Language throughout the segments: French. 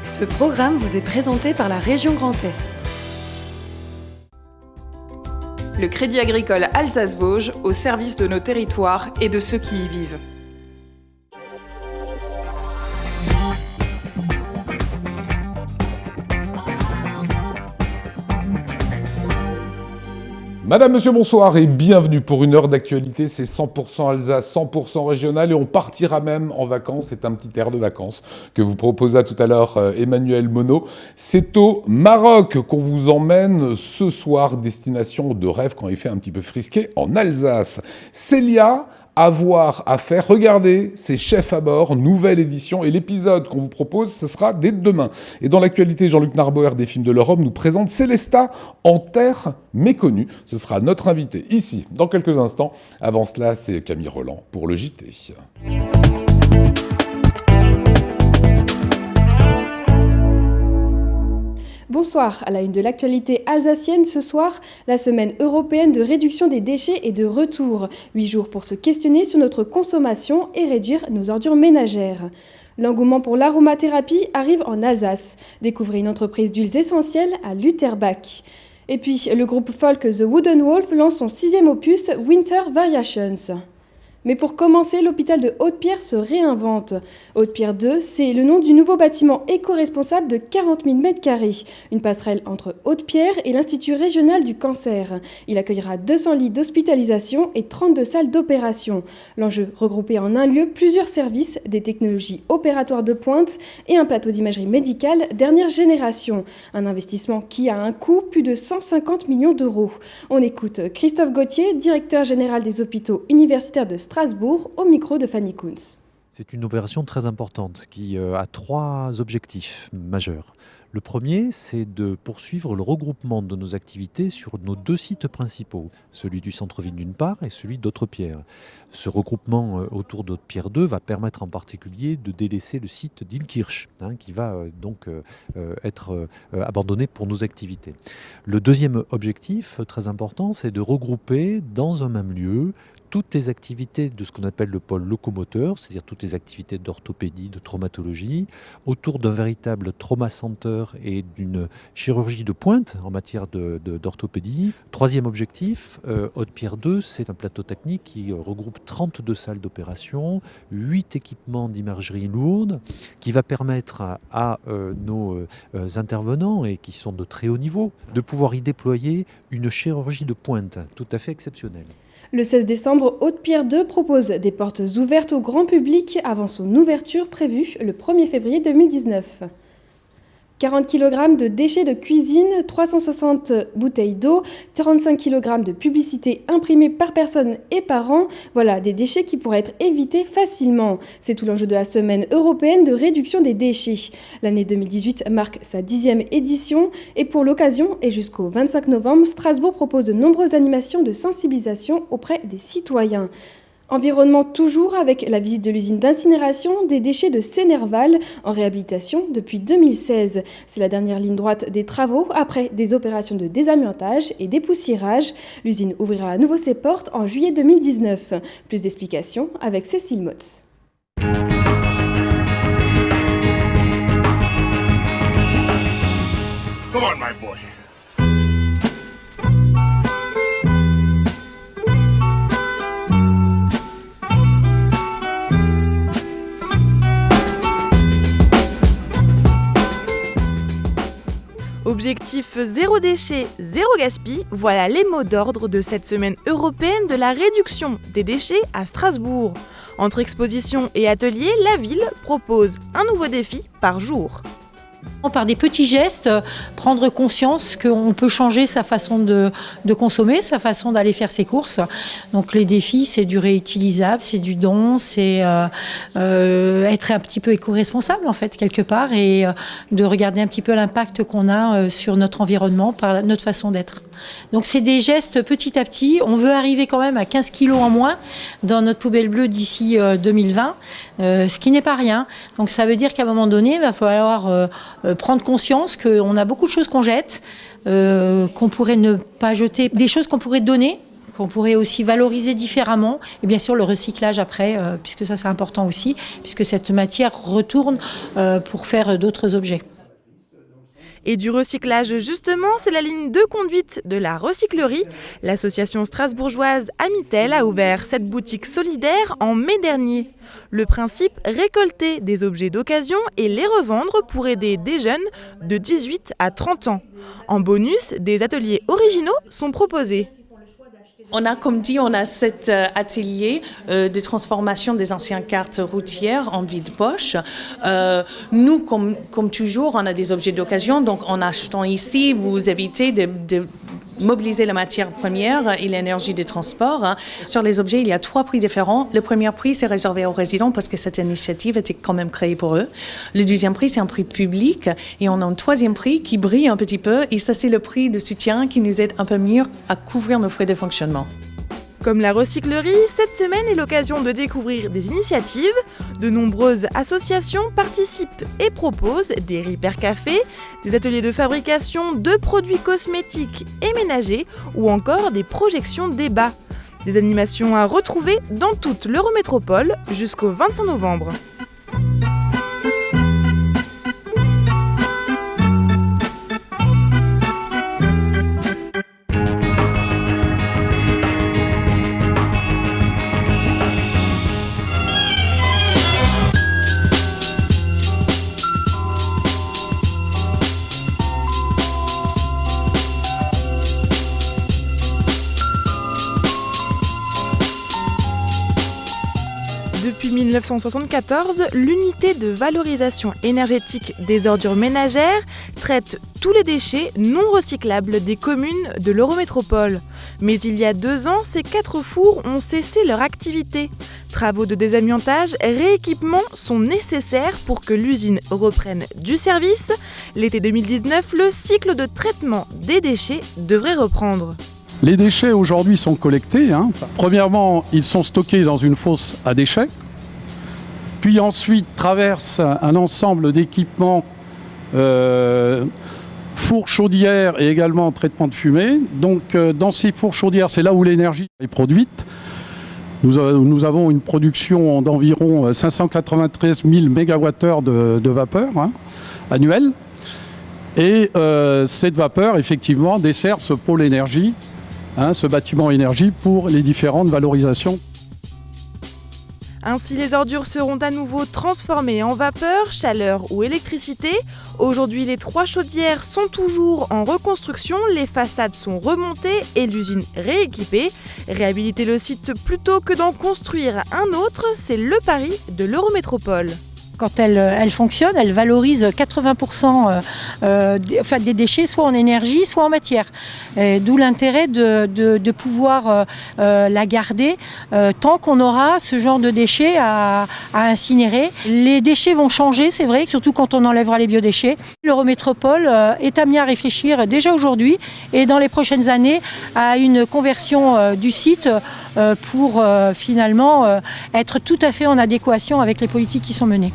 Ce programme vous est présenté par la région Grand Est. Le Crédit Agricole Alsace-Vosges au service de nos territoires et de ceux qui y vivent. Madame, Monsieur, bonsoir et bienvenue pour une heure d'actualité. C'est 100% Alsace, 100% régional et on partira même en vacances. C'est un petit air de vacances que vous proposa tout à l'heure Emmanuel Monod. C'est au Maroc qu'on vous emmène ce soir, destination de rêve quand il fait un petit peu frisqué en Alsace. Célia, avoir à faire. Regardez, c'est Chef à bord, nouvelle édition. Et l'épisode qu'on vous propose, ce sera dès demain. Et dans l'actualité, Jean-Luc Narbauer des films de l'Europe nous présente Célesta en terre méconnue. Ce sera notre invité ici dans quelques instants. Avant cela, c'est Camille Roland pour le JT. Bonsoir, à la une de l'actualité alsacienne ce soir, la semaine européenne de réduction des déchets et de retour. 8 jours pour se questionner sur notre consommation et réduire nos ordures ménagères. L'engouement pour l'aromathérapie arrive en Alsace. Découvrez une entreprise d'huiles essentielles à Lutherbach. Et puis, le groupe folk The Wooden Wolf lance son 6e opus Winter Variations. Mais pour commencer, l'hôpital de Haute-Pierre se réinvente. Haute-Pierre 2, c'est le nom du nouveau bâtiment éco-responsable de 40 000 m². Une passerelle entre Haute-Pierre et l'Institut régional du cancer. Il accueillera 200 lits d'hospitalisation et 32 salles d'opération. L'enjeu, regrouper en un lieu plusieurs services, des technologies opératoires de pointe et un plateau d'imagerie médicale dernière génération. Un investissement qui a un coût plus de 150 millions d'euros. On écoute Christophe Gauthier, directeur général des hôpitaux universitaires de Strasbourg, au micro de Fanny Kunz. C'est une opération très importante qui a 3 objectifs majeurs. Le premier, c'est de poursuivre le regroupement de nos activités sur nos 2 sites principaux, celui du centre-ville d'une part et celui d'Haute-Pierre. Ce regroupement autour d'Haute-Pierre 2 va permettre en particulier de délaisser le site d'Illkirch, qui va donc être abandonné pour nos activités. Le deuxième objectif, très important, c'est de regrouper dans un même lieu toutes les activités de ce qu'on appelle le pôle locomoteur, c'est-à-dire toutes les activités d'orthopédie, de traumatologie, autour d'un véritable trauma center et d'une chirurgie de pointe en matière d'orthopédie. Troisième objectif, Haute-Pierre 2, c'est un plateau technique qui regroupe 32 salles d'opération, 8 équipements d'imagerie lourde, qui va permettre à nos intervenants, et qui sont de très haut niveau, de pouvoir y déployer une chirurgie de pointe tout à fait exceptionnelle. Le 16 décembre, Haute-Pierre 2 propose des portes ouvertes au grand public avant son ouverture prévue le 1er février 2019. 40 kg de déchets de cuisine, 360 bouteilles d'eau, 45 kg de publicité imprimée par personne et par an. Voilà des déchets qui pourraient être évités facilement. C'est tout l'enjeu de la semaine européenne de réduction des déchets. L'année 2018 marque sa 10e édition et pour l'occasion et jusqu'au 25 novembre, Strasbourg propose de nombreuses animations de sensibilisation auprès des citoyens. Environnement toujours avec la visite de l'usine d'incinération des déchets de Sénerval en réhabilitation depuis 2016. C'est la dernière ligne droite des travaux après des opérations de désamiantage et dépoussiérage. L'usine ouvrira à nouveau ses portes en juillet 2019. Plus d'explications avec Cécile Motz. Come on, my boy. Objectif zéro déchet, zéro gaspille, voilà les mots d'ordre de cette semaine européenne de la réduction des déchets à Strasbourg. Entre expositions et ateliers, la ville propose un nouveau défi par jour. Par des petits gestes, prendre conscience qu'on peut changer sa façon de consommer, sa façon d'aller faire ses courses. Donc les défis, c'est du réutilisable, c'est du don, c'est être un petit peu éco-responsable en fait quelque part et de regarder un petit peu l'impact qu'on a sur notre environnement par notre façon d'être. Donc c'est des gestes petit à petit. On veut arriver quand même à 15 kilos en moins dans notre poubelle bleue d'ici 2020, ce qui n'est pas rien. Donc ça veut dire qu'à un moment donné, il va falloir prendre conscience qu'on a beaucoup de choses qu'on jette, qu'on pourrait ne pas jeter, des choses qu'on pourrait donner, qu'on pourrait aussi valoriser différemment. Et bien sûr le recyclage après, puisque ça c'est important aussi, puisque cette matière retourne pour faire d'autres objets. Et du recyclage justement, c'est la ligne de conduite de la recyclerie. L'association strasbourgeoise Amitel a ouvert cette boutique solidaire en mai dernier. Le principe, récolter des objets d'occasion et les revendre pour aider des jeunes de 18 à 30 ans. En bonus, des ateliers originaux sont proposés. On a cet atelier de transformation des anciennes cartes routières en vide-poche. Nous, comme toujours, on a des objets d'occasion, donc en achetant ici, vous évitez de mobiliser la matière première et l'énergie de transport. Sur les objets, il y a 3 prix différents. Le premier prix, c'est réservé aux résidents parce que cette initiative était quand même créée pour eux. Le deuxième prix, c'est un prix public. Et on a un 3e prix qui brille un petit peu. Et ça, c'est le prix de soutien qui nous aide un peu mieux à couvrir nos frais de fonctionnement. Comme la recyclerie, cette semaine est l'occasion de découvrir des initiatives. De nombreuses associations participent et proposent des repair cafés, des ateliers de fabrication de produits cosmétiques et ménagers ou encore des projections débats. Des animations à retrouver dans toute l'Eurométropole jusqu'au 25 novembre. Depuis 1974, l'unité de valorisation énergétique des ordures ménagères traite tous les déchets non recyclables des communes de l'Eurométropole. Mais il y a 2 ans, ces 4 fours ont cessé leur activité. Travaux de désamiantage, rééquipements sont nécessaires pour que l'usine reprenne du service. L'été 2019, le cycle de traitement des déchets devrait reprendre. Les déchets aujourd'hui sont collectés. Premièrement, ils sont stockés dans une fosse à déchets. Puis ensuite traversent un ensemble d'équipements, fours chaudières et également traitement de fumée. Donc dans ces fours chaudières, c'est là où l'énergie est produite. Nous avons une production d'environ 593 000 MWh de vapeur annuelle. Et cette vapeur, effectivement, dessert ce pôle énergie, ce bâtiment énergie pour les différentes valorisations. Ainsi, les ordures seront à nouveau transformées en vapeur, chaleur ou électricité. Aujourd'hui, les 3 chaudières sont toujours en reconstruction, les façades sont remontées et l'usine rééquipée. Réhabiliter le site plutôt que d'en construire un autre, c'est le pari de l'Eurométropole. Quand elle fonctionne, elle valorise 80% des déchets, soit en énergie, soit en matière. D'où l'intérêt de pouvoir la garder tant qu'on aura ce genre de déchets à incinérer. Les déchets vont changer, c'est vrai, surtout quand on enlèvera les biodéchets. L'Eurométropole est amenée à réfléchir déjà aujourd'hui et dans les prochaines années à une conversion du site pour finalement être tout à fait en adéquation avec les politiques qui sont menées.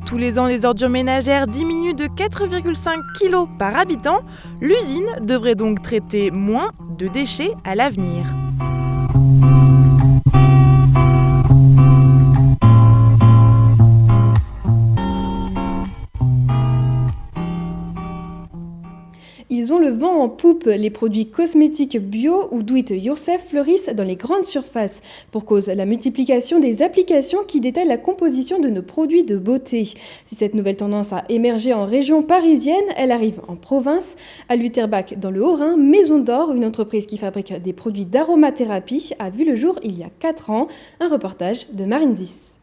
Tous les ans, les ordures ménagères diminuent de 4,5 kg par habitant. L'usine devrait donc traiter moins de déchets à l'avenir. Ils ont le vent en poupe. Les produits cosmétiques bio ou do-it-yourself fleurissent dans les grandes surfaces. Pour cause, la multiplication des applications qui détaillent la composition de nos produits de beauté. Si cette nouvelle tendance a émergé en région parisienne, elle arrive en province. À Lutterbach, dans le Haut-Rhin, Maison d'Or, une entreprise qui fabrique des produits d'aromathérapie, a vu le jour il y a 4 ans. Un reportage de Marine Zis.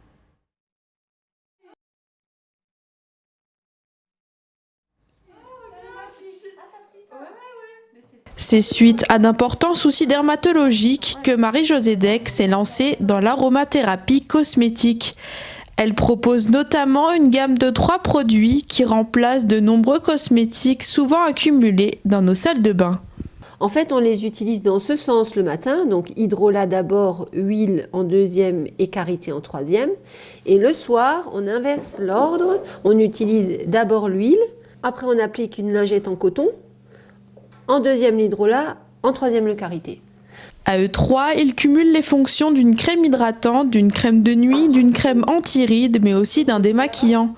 C'est suite à d'importants soucis dermatologiques que Marie-Josée Deck s'est lancée dans l'aromathérapie cosmétique. Elle propose notamment une gamme de 3 produits qui remplacent de nombreux cosmétiques souvent accumulés dans nos salles de bain. En fait, on les utilise dans ce sens le matin, donc hydrolat d'abord, huile en 2e et karité en 3e. Et le soir, on inverse l'ordre, on utilise d'abord l'huile, après on applique une lingette en coton, en 2e l'hydrolat, en 3e le karité. À eux 3, ils cumulent les fonctions d'une crème hydratante, d'une crème de nuit, d'une crème anti-rides, mais aussi d'un démaquillant.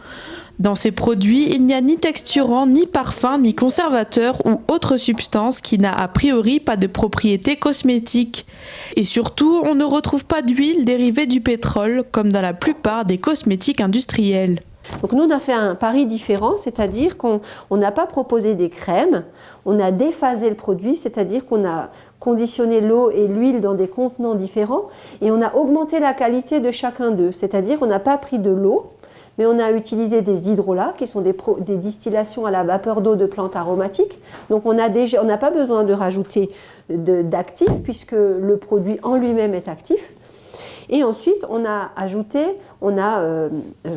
Dans ces produits, il n'y a ni texturant, ni parfum, ni conservateur ou autre substance qui n'a a priori pas de propriétés cosmétiques. Et surtout, on ne retrouve pas d'huile dérivée du pétrole, comme dans la plupart des cosmétiques industriels. Donc nous, on a fait un pari différent, c'est-à-dire qu'on n'a pas proposé des crèmes, on a déphasé le produit, c'est-à-dire qu'on a conditionné l'eau et l'huile dans des contenants différents et on a augmenté la qualité de chacun d'eux, c'est-à-dire qu'on n'a pas pris de l'eau, mais on a utilisé des hydrolats qui sont des distillations à la vapeur d'eau de plantes aromatiques. Donc on n'a pas besoin de rajouter d'actifs puisque le produit en lui-même est actif. Et ensuite, on a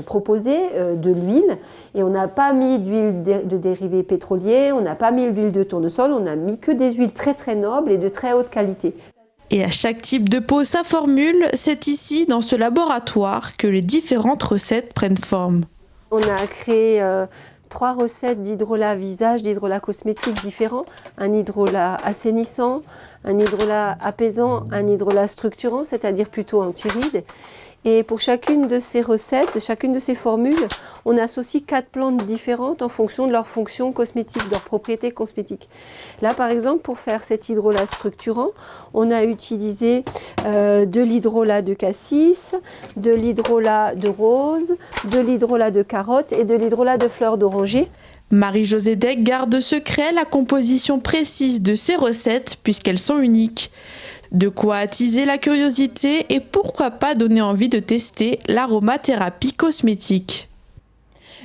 proposé de l'huile et on n'a pas mis d'huile de dérivés pétroliers, on n'a pas mis l'huile de tournesol, on n'a mis que des huiles très très nobles et de très haute qualité. Et à chaque type de peau sa formule, c'est ici, dans ce laboratoire, que les différentes recettes prennent forme. On a créé 3 recettes d'hydrolat visage, d'hydrolat cosmétique différents. Un hydrolat assainissant, un hydrolat apaisant, un hydrolat structurant, c'est-à-dire plutôt anti-rides. Et pour chacune de ces recettes, chacune de ces formules, on associe 4 plantes différentes en fonction de leur fonction cosmétique, de leurs propriétés cosmétiques. Là, par exemple, pour faire cet hydrolat structurant, on a utilisé de l'hydrolat de cassis, de l'hydrolat de rose, de l'hydrolat de carotte et de l'hydrolat de fleurs d'oranger. Marie-Josée Deck garde secret la composition précise de ces recettes puisqu'elles sont uniques. De quoi attiser la curiosité et pourquoi pas donner envie de tester l'aromathérapie cosmétique.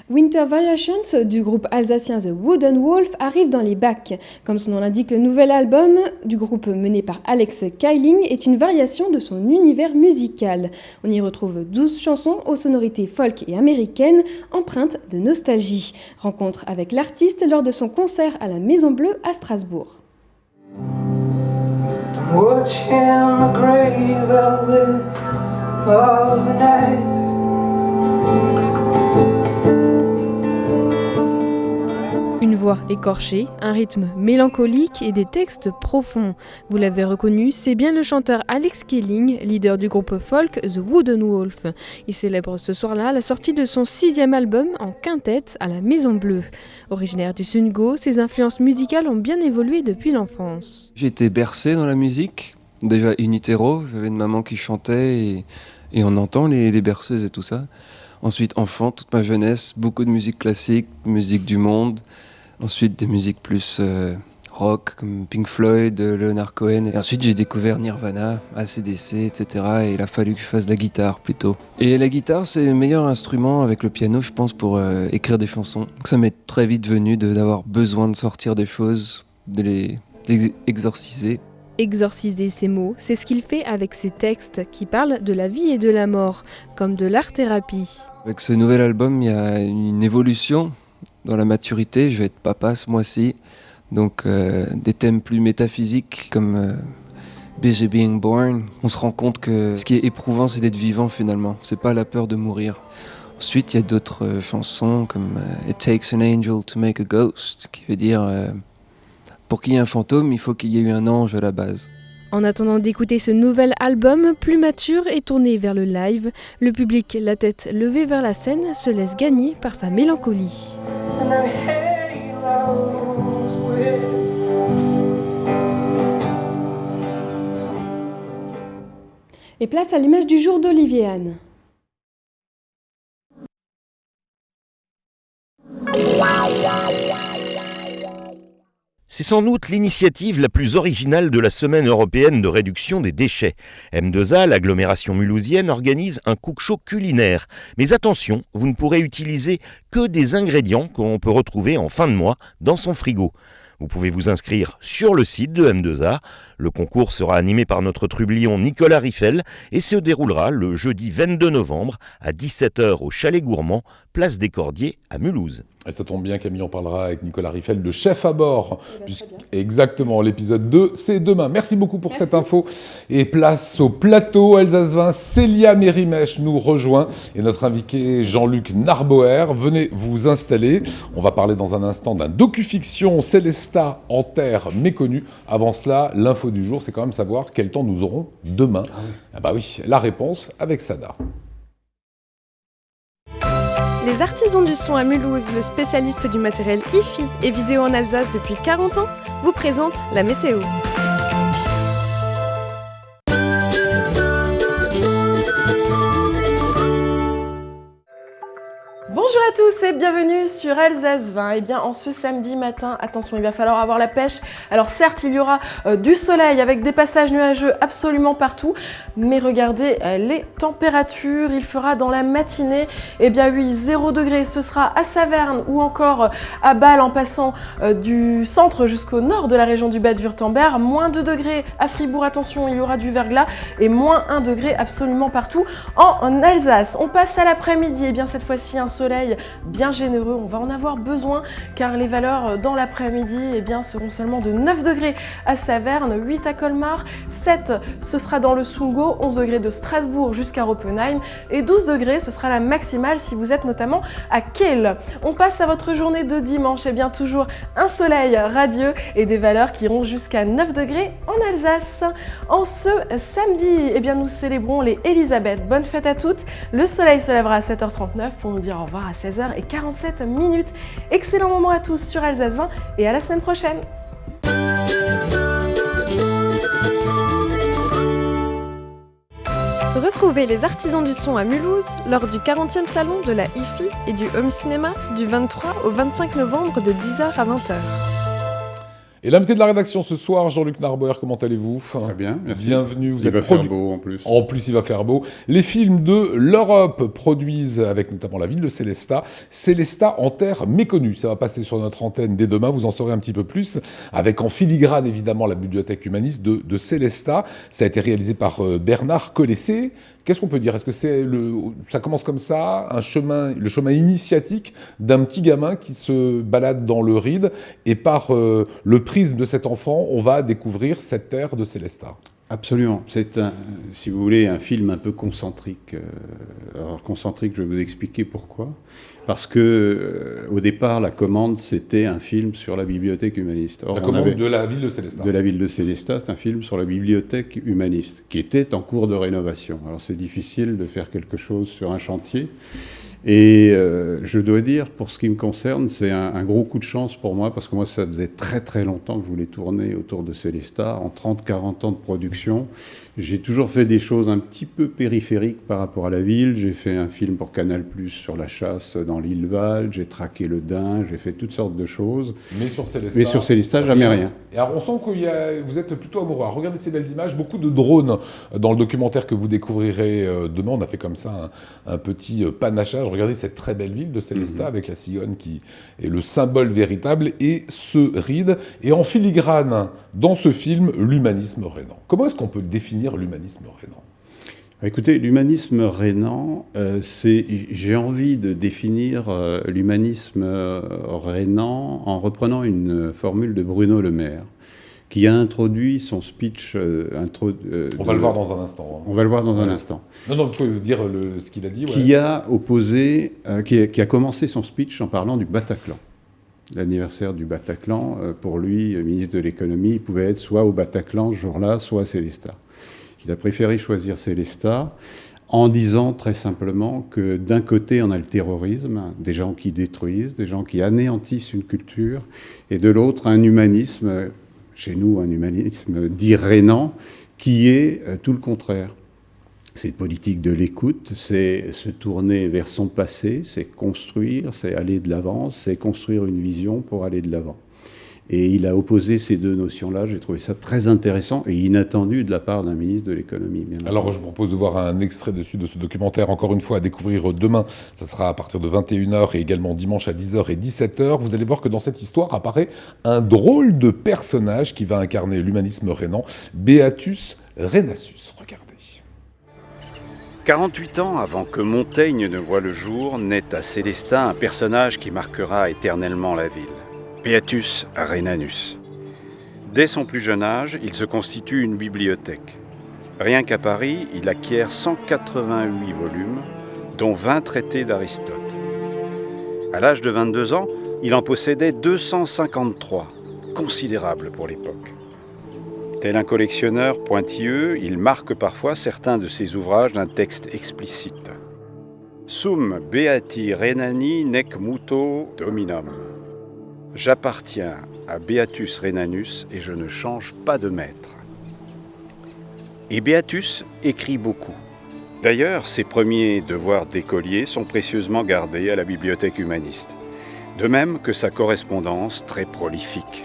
Winter Variations du groupe alsacien The Wooden Wolf arrive dans les bacs. Comme son nom l'indique, le nouvel album du groupe mené par Alex Keiling est une variation de son univers musical. On y retrouve 12 chansons aux sonorités folk et américaines, empreintes de nostalgie. Rencontre avec l'artiste lors de son concert à la Maison Bleue à Strasbourg. Watching the grey velvet of the night. Une voix écorchée, un rythme mélancolique et des textes profonds. Vous l'avez reconnu, c'est bien le chanteur Alex Keiling, leader du groupe folk The Wooden Wolf. Il célèbre ce soir-là la sortie de son 6e album en quintette à la Maison Bleue. Originaire du Sungo, ses influences musicales ont bien évolué depuis l'enfance. J'ai été bercé dans la musique, déjà in utero, j'avais une maman qui chantait et on entend les berceuses et tout ça. Ensuite, enfant, toute ma jeunesse, beaucoup de musique classique, musique du monde. Ensuite, des musiques plus rock, comme Pink Floyd, Leonard Cohen. Et ensuite, j'ai découvert Nirvana, AC/DC, etc. Et il a fallu que je fasse de la guitare, plutôt. Et la guitare, c'est le meilleur instrument avec le piano, je pense, pour écrire des chansons. Donc, ça m'est très vite venu d'avoir besoin de sortir des choses, de les exorciser. Exorciser ces mots, c'est ce qu'il fait avec ses textes qui parlent de la vie et de la mort, comme de l'art-thérapie. Avec ce nouvel album, il y a une évolution dans la maturité. Je vais être papa ce mois-ci, donc des thèmes plus métaphysiques comme Busy Being Born. On se rend compte que ce qui est éprouvant, c'est d'être vivant finalement. C'est pas la peur de mourir. Ensuite, il y a d'autres chansons comme It Takes an Angel to Make a Ghost, qui veut dire pour qu'il y ait un fantôme, il faut qu'il y ait eu un ange à la base. En attendant d'écouter ce nouvel album, plus mature et tourné vers le live, le public, la tête levée vers la scène, se laisse gagner par sa mélancolie. Et place à l'image du jour d'Olivier Anne. C'est sans doute l'initiative la plus originale de la Semaine européenne de réduction des déchets. M2A, l'agglomération mulhousienne, organise un cook-show culinaire. Mais attention, vous ne pourrez utiliser que des ingrédients qu'on peut retrouver en fin de mois dans son frigo. Vous pouvez vous inscrire sur le site de M2A. Le concours sera animé par notre trublion Nicolas Riffel et se déroulera le jeudi 22 novembre à 17h au Chalet Gourmand, place des Cordiers à Mulhouse. Et ça tombe bien, Camille, on parlera avec Nicolas Riffel de Chef à bord. Exactement, l'épisode 2, c'est demain. Merci beaucoup pour cette info. Et place au plateau Alsace 20, Célia Mérimèche nous rejoint. Et notre invité Jean-Luc Narboer, venez vous installer. On va parler dans un instant d'un docu-fiction Célesta en terre méconnue. Avant cela, l'info du jour, c'est quand même savoir quel temps nous aurons demain. Ah bah oui, la réponse avec Sada. Les artisans du son à Mulhouse, le spécialiste du matériel hi-fi et vidéo en Alsace depuis 40 ans, vous présente la météo. Bonjour à tous et bienvenue sur Alsace 20. Et bien en ce samedi matin, attention, il va falloir avoir la pêche. Alors certes, il y aura du soleil avec des passages nuageux absolument partout, mais regardez les températures, il fera dans la matinée, eh bien oui, 0 degré, ce sera à Saverne ou encore à Bâle en passant du centre jusqu'au nord de la région du Bade-Wurtemberg, moins 2 degrés à Fribourg, attention, il y aura du verglas, et moins 1 degré absolument partout en Alsace. On passe à l'après-midi, et bien cette fois-ci un soleil bien généreux, on va en avoir besoin car les valeurs dans l'après-midi eh bien, seront seulement de 9 degrés à Saverne, 8 à Colmar, 7 ce sera dans le Sundgau, 11 degrés de Strasbourg jusqu'à Oppenheim et 12 degrés ce sera la maximale si vous êtes notamment à Kehl. On passe à votre journée de dimanche, et bien toujours un soleil radieux et des valeurs qui iront jusqu'à 9 degrés en Alsace. En ce samedi, eh bien, nous célébrons les Elisabeth. Bonne fête à toutes, le soleil se lèvera à 7h39 pour nous dire au revoir à 16h47. Excellent moment à tous sur Alsace 20 et à la semaine prochaine. Retrouvez les artisans du son à Mulhouse lors du 40e salon de la hi-fi et du home cinéma du 23 au 25 novembre de 10h à 20h. Et l'invité de la rédaction ce soir, Jean-Luc Narbauer, comment allez-vous ? Très bien, merci. Bienvenue. Il va faire beau en plus. En plus, il va faire beau. Les films de l'Europe produisent, avec notamment la ville de Sélestat, Sélestat en terre méconnue. Ça va passer sur notre antenne dès demain, vous en saurez un petit peu plus, avec en filigrane évidemment la bibliothèque humaniste de Sélestat. Ça a été réalisé par Bernard Collessé. Qu'est-ce qu'on peut dire ? Est-ce que ça commence comme ça, le chemin initiatique d'un petit gamin qui se balade dans le Ride, et par le prisme de cet enfant, on va découvrir cette terre de Sélestat. Absolument. C'est, si vous voulez, un film un peu concentrique. Alors, concentrique, je vais vous expliquer pourquoi. Parce que, au départ, la commande, c'était un film sur la bibliothèque humaniste. Or, la commande de la ville de Sélestat. De la ville de Sélestat, c'est un film sur la bibliothèque humaniste, qui était en cours de rénovation. Alors, c'est difficile de faire quelque chose sur un chantier. Et je dois dire, pour ce qui me concerne, c'est un gros coup de chance pour moi, parce que moi, ça faisait très très longtemps que je voulais tourner autour de Sélestat. En 30-40 ans de production, j'ai toujours fait des choses un petit peu périphériques par rapport à la ville. J'ai fait un film pour Canal+ sur la chasse dans l'île Val, j'ai traqué le daim, j'ai fait toutes sortes de choses. Mais sur Sélestat, jamais rien. Et alors, on sent que vous êtes plutôt amoureux. Regardez ces belles images, beaucoup de drones dans le documentaire que vous découvrirez demain. On a fait comme ça un petit panachage. Regardez cette très belle ville de Sélestat avec la cigogne qui est le symbole véritable et ce Ride. Et en filigrane, dans ce film, l'humanisme rhénan. Comment est-ce qu'on peut définir l'humanisme rhénan ? Écoutez, l'humanisme rhénan, j'ai envie de définir l'humanisme rhénan en reprenant une formule de Bruno Le Maire, qui a introduit son speech... on va le voir dans un instant. On va le voir dans un instant. Non, vous pouvez dire ce qu'il a dit. Qui a opposé, qui a commencé son speech en parlant du Bataclan. L'anniversaire du Bataclan, pour lui, ministre de l'économie, il pouvait être soit au Bataclan ce jour-là, soit à Sélestat. Il a préféré choisir Sélestat en disant très simplement que d'un côté, on a le terrorisme, des gens qui détruisent, des gens qui anéantissent une culture, et de l'autre, un humanisme... Chez nous, un humanisme dit rhénan, qui est tout le contraire. C'est politique de l'écoute, c'est se tourner vers son passé, c'est construire, c'est aller de l'avant, c'est construire une vision pour aller de l'avant. Et il a opposé ces deux notions-là. J'ai trouvé ça très intéressant et inattendu de la part d'un ministre de l'économie. Alors, je vous propose de voir un extrait de ce documentaire, encore une fois, à découvrir demain. Ça sera à partir de 21h et également dimanche à 10h et 17h. Vous allez voir que dans cette histoire apparaît un drôle de personnage qui va incarner l'humanisme rhénan, Beatus Rhénassus. Regardez. 48 ans avant que Montaigne ne voie le jour, naît à Sélestat un personnage qui marquera éternellement la ville. Beatus Rhénanus. Dès son plus jeune âge, il se constitue une bibliothèque. Rien qu'à Paris, il acquiert 188 volumes, dont 20 traités d'Aristote. À l'âge de 22 ans, il en possédait 253, considérable pour l'époque. Tel un collectionneur pointilleux, il marque parfois certains de ses ouvrages d'un texte explicite. Sum beati renani nec muto dominum. J'appartiens à Beatus Rhenanus et je ne change pas de maître. Et Beatus écrit beaucoup. D'ailleurs, ses premiers devoirs d'écolier sont précieusement gardés à la bibliothèque humaniste, de même que sa correspondance très prolifique.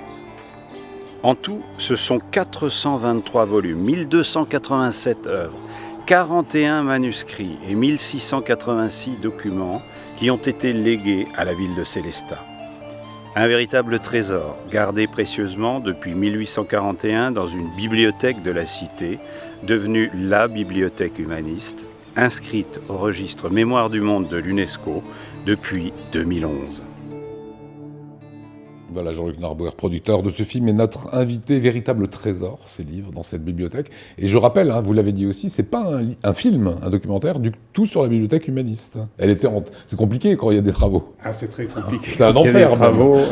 En tout, ce sont 423 volumes, 1287 œuvres, 41 manuscrits et 1686 documents qui ont été légués à la ville de Sélestat. Un véritable trésor, gardé précieusement depuis 1841 dans une bibliothèque de la cité, devenue la bibliothèque humaniste, inscrite au registre Mémoire du monde de l'UNESCO depuis 2011. Voilà, Jean-Luc Narbouer, producteur de ce film, est notre invité, véritable trésor, ces livres, dans cette bibliothèque. Et je rappelle, vous l'avez dit aussi, c'est pas un film, un documentaire, du tout sur la bibliothèque humaniste. C'est compliqué quand il y a des travaux. Ah, c'est très compliqué. C'est un enfer.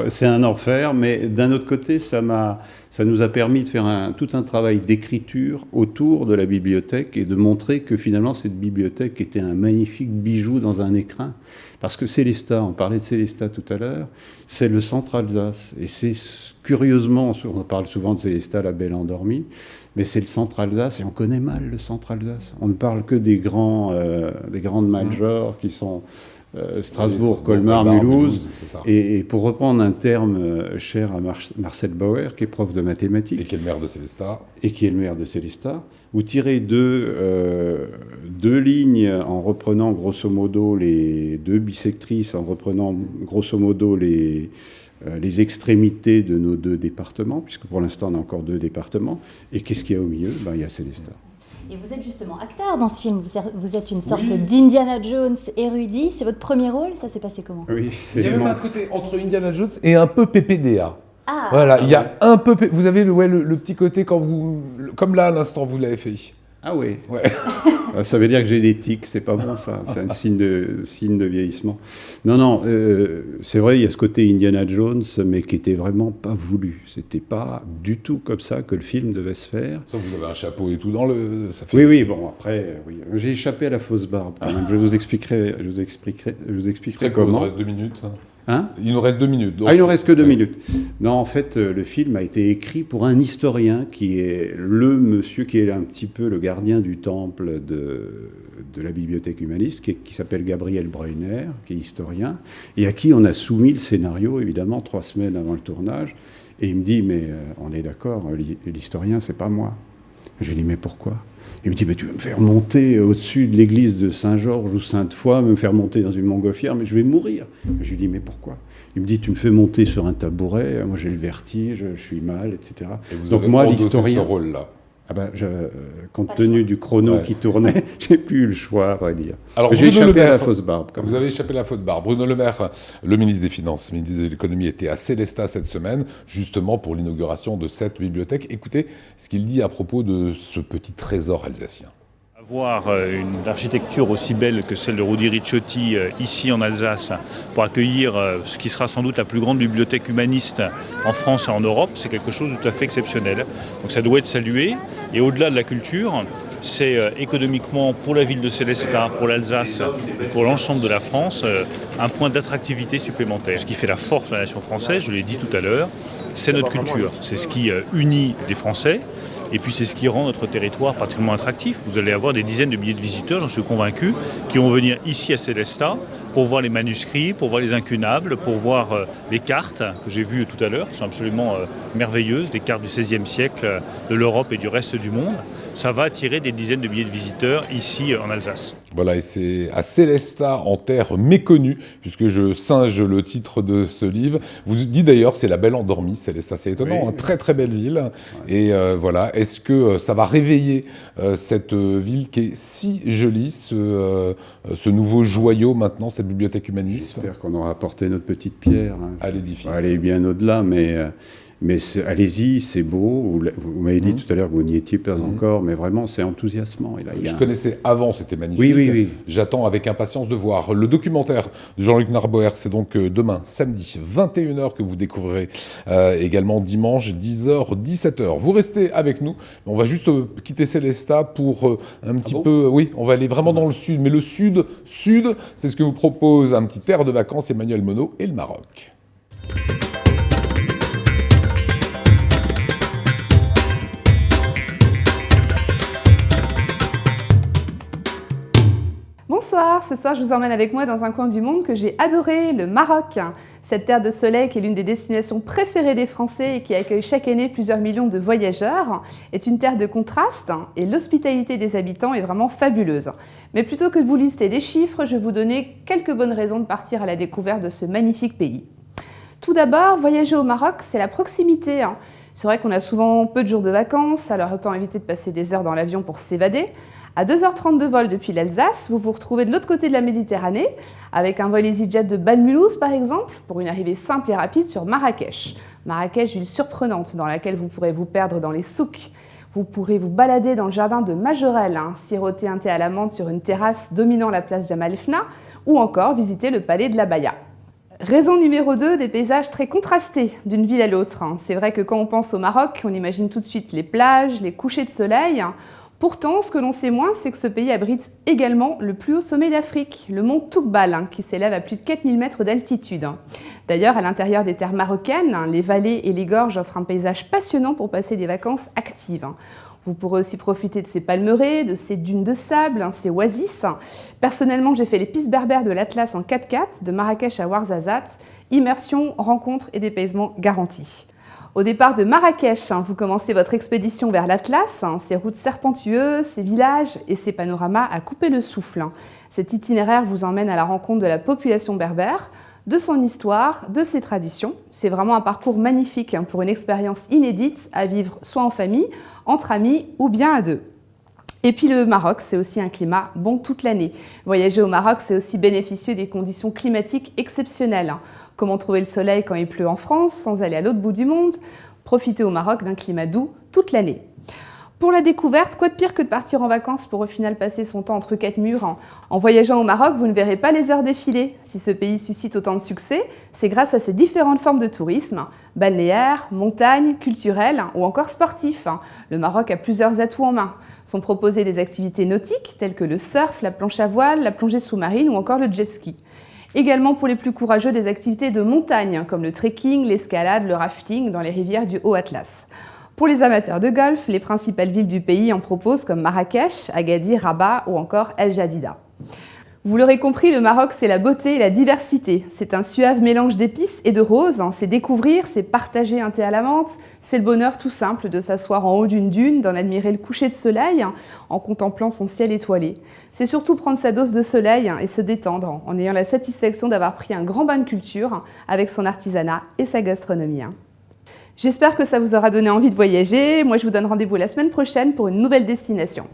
C'est un enfer, mais d'un autre côté, ça nous a permis de faire tout un travail d'écriture autour de la bibliothèque et de montrer que finalement cette bibliothèque était un magnifique bijou dans un écrin. Parce que Sélestat, on parlait de Sélestat tout à l'heure, c'est le centre Alsace. Et c'est curieusement, on parle souvent de Sélestat, la belle endormie, mais c'est le centre Alsace et on connaît mal le centre Alsace. On ne parle que des grandes majors qui sont Strasbourg, Colmar, Mulhouse. Et pour reprendre un terme cher à Marcel Bauer, qui est prof de mathématiques. Et qui est le maire de Sélestat. Vous tirez deux lignes en reprenant grosso modo les deux bissectrices, en reprenant grosso modo les extrémités de nos deux départements, puisque pour l'instant on a encore deux départements. Et qu'est-ce qu'il y a au milieu ? Il y a Sélestat. Et vous êtes justement acteur dans ce film, vous êtes une sorte d'Indiana Jones érudit, c'est votre premier rôle, ça s'est passé comment ? Oui, il y a même un côté entre Indiana Jones et un peu PPDA. Ah. Voilà, il y a un peu... Vous avez le petit côté quand comme là à l'instant vous l'avez fait. Ah oui. Ouais. Ça veut dire que j'ai des tics, c'est pas bon ça, c'est un signe de vieillissement. Non, c'est vrai, il y a ce côté Indiana Jones, mais qui était vraiment pas voulu. C'était pas du tout comme ça que le film devait se faire. Ça, vous avez un chapeau et tout dans le... Ça fait... Oui, bon, après, oui. J'ai échappé à la fausse barbe quand même. Je vous expliquerai comment. Il nous reste 2 minutes. Il nous reste 2 minutes. Donc il nous reste que 2 minutes. Non, en fait, le film a été écrit pour un historien qui est le monsieur qui est un petit peu le gardien du temple de la bibliothèque humaniste, qui s'appelle Gabriel Breuner, qui est historien, et à qui on a soumis le scénario, évidemment, 3 semaines avant le tournage. Et il me dit, mais on est d'accord, l'historien, c'est pas moi. Je lui dis, mais pourquoi ? Il me dit, mais tu veux me faire monter au-dessus de l'église de Saint-Georges ou Sainte-Foy, me faire monter dans une montgolfière, mais je vais mourir. Je lui dis, mais pourquoi ? Il me dit, tu me fais monter sur un tabouret, moi j'ai le vertige, je suis mal, etc. Et vous Donc avez moi, endossé l'historien, ce rôle-là. compte tenu du chrono qui tournait, j'ai plus eu le choix, à vrai dire. Alors, j'ai échappé à la fausse barbe. Vous avez échappé à la fausse barbe. Bruno Le Maire, le ministre des Finances, ministre de l'économie, était à Sélestat cette semaine, justement pour l'inauguration de cette bibliothèque. Écoutez ce qu'il dit à propos de ce petit trésor alsacien. Avoir une architecture aussi belle que celle de Rudi Ricciotti ici en Alsace pour accueillir ce qui sera sans doute la plus grande bibliothèque humaniste en France et en Europe, c'est quelque chose de tout à fait exceptionnel. Donc ça doit être salué. Et au-delà de la culture, c'est économiquement pour la ville de Sélestat, pour l'Alsace et pour l'ensemble de la France un point d'attractivité supplémentaire. Ce qui fait la force de la nation française, je l'ai dit tout à l'heure, c'est notre culture. C'est ce qui unit les Français. Et puis c'est ce qui rend notre territoire particulièrement attractif. Vous allez avoir des dizaines de milliers de visiteurs, j'en suis convaincu, qui vont venir ici à Sélestat pour voir les manuscrits, pour voir les incunables, pour voir les cartes que j'ai vues tout à l'heure, qui sont absolument merveilleuses, des cartes du XVIe siècle de l'Europe et du reste du monde. Ça va attirer des dizaines de milliers de visiteurs ici en Alsace. Voilà, et c'est à Sélestat, en terre méconnue, puisque je singe le titre de ce livre. Vous dites d'ailleurs, c'est la belle endormie, Sélestat. C'est étonnant, oui. Très très belle ville. Ouais. Et voilà, est-ce que ça va réveiller cette ville qui est si jolie, ce nouveau joyau maintenant, cette bibliothèque humaniste ? J'espère qu'on aura apporté notre petite pierre à l'édifice. Aller bien au-delà, mais allez-y, c'est beau. Vous m'avez dit tout à l'heure que vous n'y étiez pas encore, mais vraiment, c'est enthousiasmant. Et là, je connaissais avant, c'était magnifique. Oui, Oui. J'attends avec impatience de voir. Le documentaire de Jean-Luc Narboer, c'est donc demain, samedi, 21h, que vous découvrirez également dimanche, 10h, 17h. Vous restez avec nous. On va juste quitter Célestat pour un petit peu... Oui, on va aller vraiment dans le sud. Mais le sud, c'est ce que vous propose un petit air de vacances, Emmanuel Monod et le Maroc. Bonsoir, ce soir je vous emmène avec moi dans un coin du monde que j'ai adoré, le Maroc. Cette terre de soleil qui est l'une des destinations préférées des Français et qui accueille chaque année plusieurs millions de voyageurs, est une terre de contraste et l'hospitalité des habitants est vraiment fabuleuse. Mais plutôt que de vous lister des chiffres, je vais vous donner quelques bonnes raisons de partir à la découverte de ce magnifique pays. Tout d'abord, voyager au Maroc, c'est la proximité. C'est vrai qu'on a souvent peu de jours de vacances, alors autant éviter de passer des heures dans l'avion pour s'évader. À 2h30 de vol depuis l'Alsace, vous vous retrouvez de l'autre côté de la Méditerranée, avec un vol EasyJet de Bâle-Mulhouse par exemple, pour une arrivée simple et rapide sur Marrakech. Marrakech, ville surprenante dans laquelle vous pourrez vous perdre dans les souks. Vous pourrez vous balader dans le jardin de Majorelle, siroter un thé à la menthe sur une terrasse dominant la place Jamal Fna, ou encore visiter le palais de la Baïa. Raison numéro 2, des paysages très contrastés d'une ville à l'autre. C'est vrai que quand on pense au Maroc, on imagine tout de suite les plages, les couchers de soleil. Pourtant, ce que l'on sait moins, c'est que ce pays abrite également le plus haut sommet d'Afrique, le mont Toubkal, qui s'élève à plus de 4000 mètres d'altitude. D'ailleurs, à l'intérieur des terres marocaines, les vallées et les gorges offrent un paysage passionnant pour passer des vacances actives. Vous pourrez aussi profiter de ces palmeraies, de ces dunes de sable, ces oasis. Personnellement, j'ai fait les pistes berbères de l'Atlas en 4x4, de Marrakech à Ouarzazate. Immersion, rencontres et dépaysement garantis. Au départ de Marrakech, vous commencez votre expédition vers l'Atlas, ces routes serpentueuses, ces villages et ces panoramas à couper le souffle. Cet itinéraire vous emmène à la rencontre de la population berbère, de son histoire, de ses traditions. C'est vraiment un parcours magnifique pour une expérience inédite à vivre soit en famille, entre amis ou bien à deux. Et puis le Maroc, c'est aussi un climat bon toute l'année. Voyager au Maroc, c'est aussi bénéficier des conditions climatiques exceptionnelles. Comment trouver le soleil quand il pleut en France, sans aller à l'autre bout du monde? Profiter au Maroc d'un climat doux toute l'année. Pour la découverte, quoi de pire que de partir en vacances pour au final passer son temps entre quatre murs? En voyageant au Maroc, vous ne verrez pas les heures défiler. Si ce pays suscite autant de succès, c'est grâce à ses différentes formes de tourisme, balnéaire, montagne, culturel ou encore sportif. Le Maroc a plusieurs atouts en main. Sont proposées des activités nautiques telles que le surf, la planche à voile, la plongée sous-marine ou encore le jet ski. Également pour les plus courageux, des activités de montagne comme le trekking, l'escalade, le rafting dans les rivières du Haut-Atlas. Pour les amateurs de golf, les principales villes du pays en proposent comme Marrakech, Agadir, Rabat ou encore El Jadida. Vous l'aurez compris, le Maroc, c'est la beauté et la diversité. C'est un suave mélange d'épices et de roses. C'est découvrir, c'est partager un thé à la menthe. C'est le bonheur tout simple de s'asseoir en haut d'une dune, d'en admirer le coucher de soleil en contemplant son ciel étoilé. C'est surtout prendre sa dose de soleil et se détendre en ayant la satisfaction d'avoir pris un grand bain de culture avec son artisanat et sa gastronomie. J'espère que ça vous aura donné envie de voyager. Moi, je vous donne rendez-vous la semaine prochaine pour une nouvelle destination.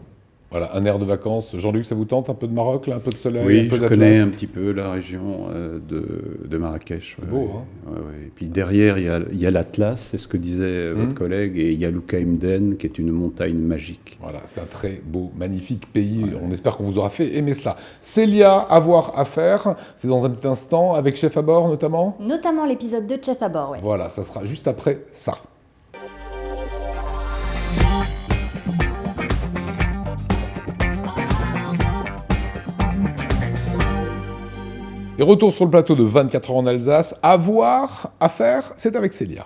Voilà, un air de vacances. Jean-Luc, ça vous tente un peu de Maroc, là, un peu de soleil, oui, un peu d'Atlas? Je connais un petit peu la région de Marrakech. C'est beau, hein? Et puis derrière, il y a l'Atlas, c'est ce que disait votre collègue, et il y a Loukaïmden, qui est une montagne magique. Voilà, c'est un très beau, magnifique pays. Ouais. On espère qu'on vous aura fait aimer cela. Célia, avoir à faire, c'est dans un petit instant, avec Chef à bord notamment? Notamment l'épisode de Chef à bord, oui. Voilà, ça sera juste après ça. Et retour sur le plateau de 24 heures en Alsace. À voir, à faire, c'est avec Célia.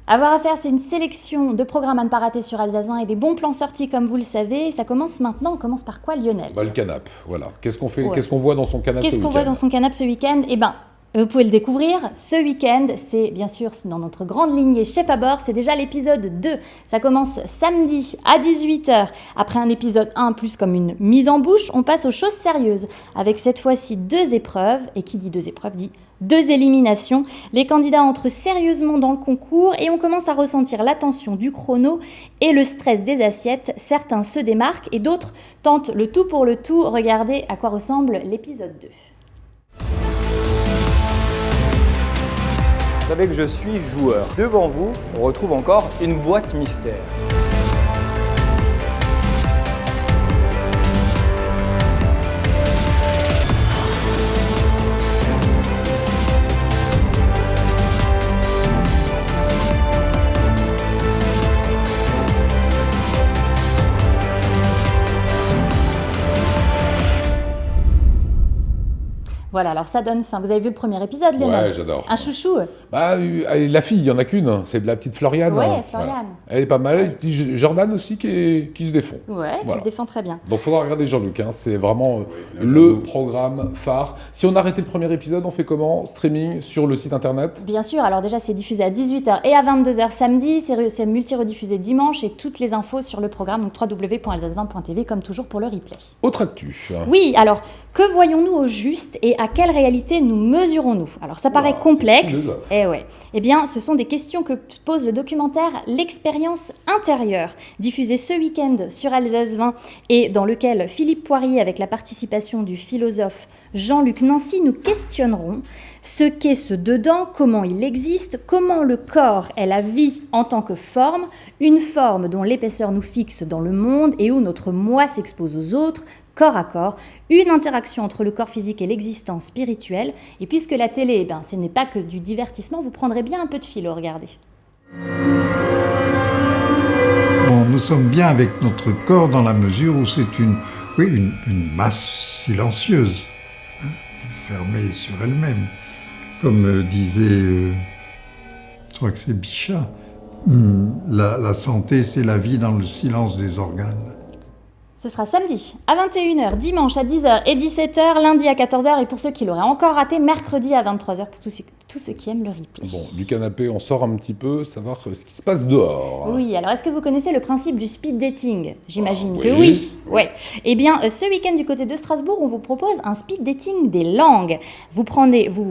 Avoir à faire, c'est une sélection de programmes à ne pas rater sur Alsace 1 et des bons plans sortis, comme vous le savez. Ça commence maintenant. On commence par quoi, Lionel? Le canapé, voilà. Qu'est-ce qu'on fait? Ouais. Qu'est-ce qu'on voit dans son canapé ce week-end? Qu'est-ce qu'on voit dans son canapé ce week-end? Eh ben, vous pouvez le découvrir ce week-end, c'est bien sûr dans notre grande lignée Chef à bord, c'est déjà l'épisode 2. Ça commence samedi à 18h. Après un épisode 1 plus comme une mise en bouche, on passe aux choses sérieuses. Avec cette fois-ci 2 épreuves, et qui dit 2 épreuves dit 2 éliminations. Les candidats entrent sérieusement dans le concours et on commence à ressentir la tension du chrono et le stress des assiettes. Certains se démarquent et d'autres tentent le tout pour le tout. Regardez à quoi ressemble l'épisode 2. savez que je suis joueur. Devant vous, on retrouve encore une boîte mystère. Voilà, alors ça donne faim. Vous avez vu le premier épisode, Lionel? Ouais, j'adore. Un chouchou? Bah, la fille, il n'y en a qu'une, c'est la petite Floriane. Ouais, Floriane. Voilà. Elle est pas mal. Et puis Jordan aussi qui se défend. Ouais, qui se défend très bien. Donc il faudra regarder Jean-Luc, hein. C'est vraiment le programme phare. Si on arrêtait le premier épisode, on fait comment? Streaming sur le site internet? Bien sûr, alors déjà c'est diffusé à 18h et à 22h samedi, c'est multi-rediffusé dimanche et toutes les infos sur le programme, donc www.alsace20.tv comme toujours pour le replay. Autre actu. Oui, alors que voyons-nous au juste et à quelle réalité nous mesurons-nous? Alors ça paraît complexe, eh bien ce sont des questions que pose le documentaire L'expérience intérieure, diffusé ce week-end sur Alsace 20 et dans lequel Philippe Poirier avec la participation du philosophe Jean-Luc Nancy nous questionneront ce qu'est ce dedans, comment il existe, comment le corps est la vie en tant que forme, une forme dont l'épaisseur nous fixe dans le monde et où notre moi s'expose aux autres, corps à corps, une interaction entre le corps physique et l'existence spirituelle. Et puisque la télé, ce n'est pas que du divertissement, vous prendrez bien un peu de philo, regardez. Bon, nous sommes bien avec notre corps dans la mesure où c'est une masse silencieuse, fermée sur elle-même. Comme disait, je crois que c'est Bichat, la santé, c'est la vie dans le silence des organes. Ce sera samedi à 21h, dimanche à 10h et 17h, lundi à 14h et pour ceux qui l'auraient encore raté, mercredi à 23h pour tous ceux qui aiment le replay. Bon, du canapé, on sort un petit peu, savoir ce qui se passe dehors. Oui, alors est-ce que vous connaissez le principe du speed dating? J'imagine que oui. Ouais. Eh bien, ce week-end du côté de Strasbourg, on vous propose un speed dating des langues. Vous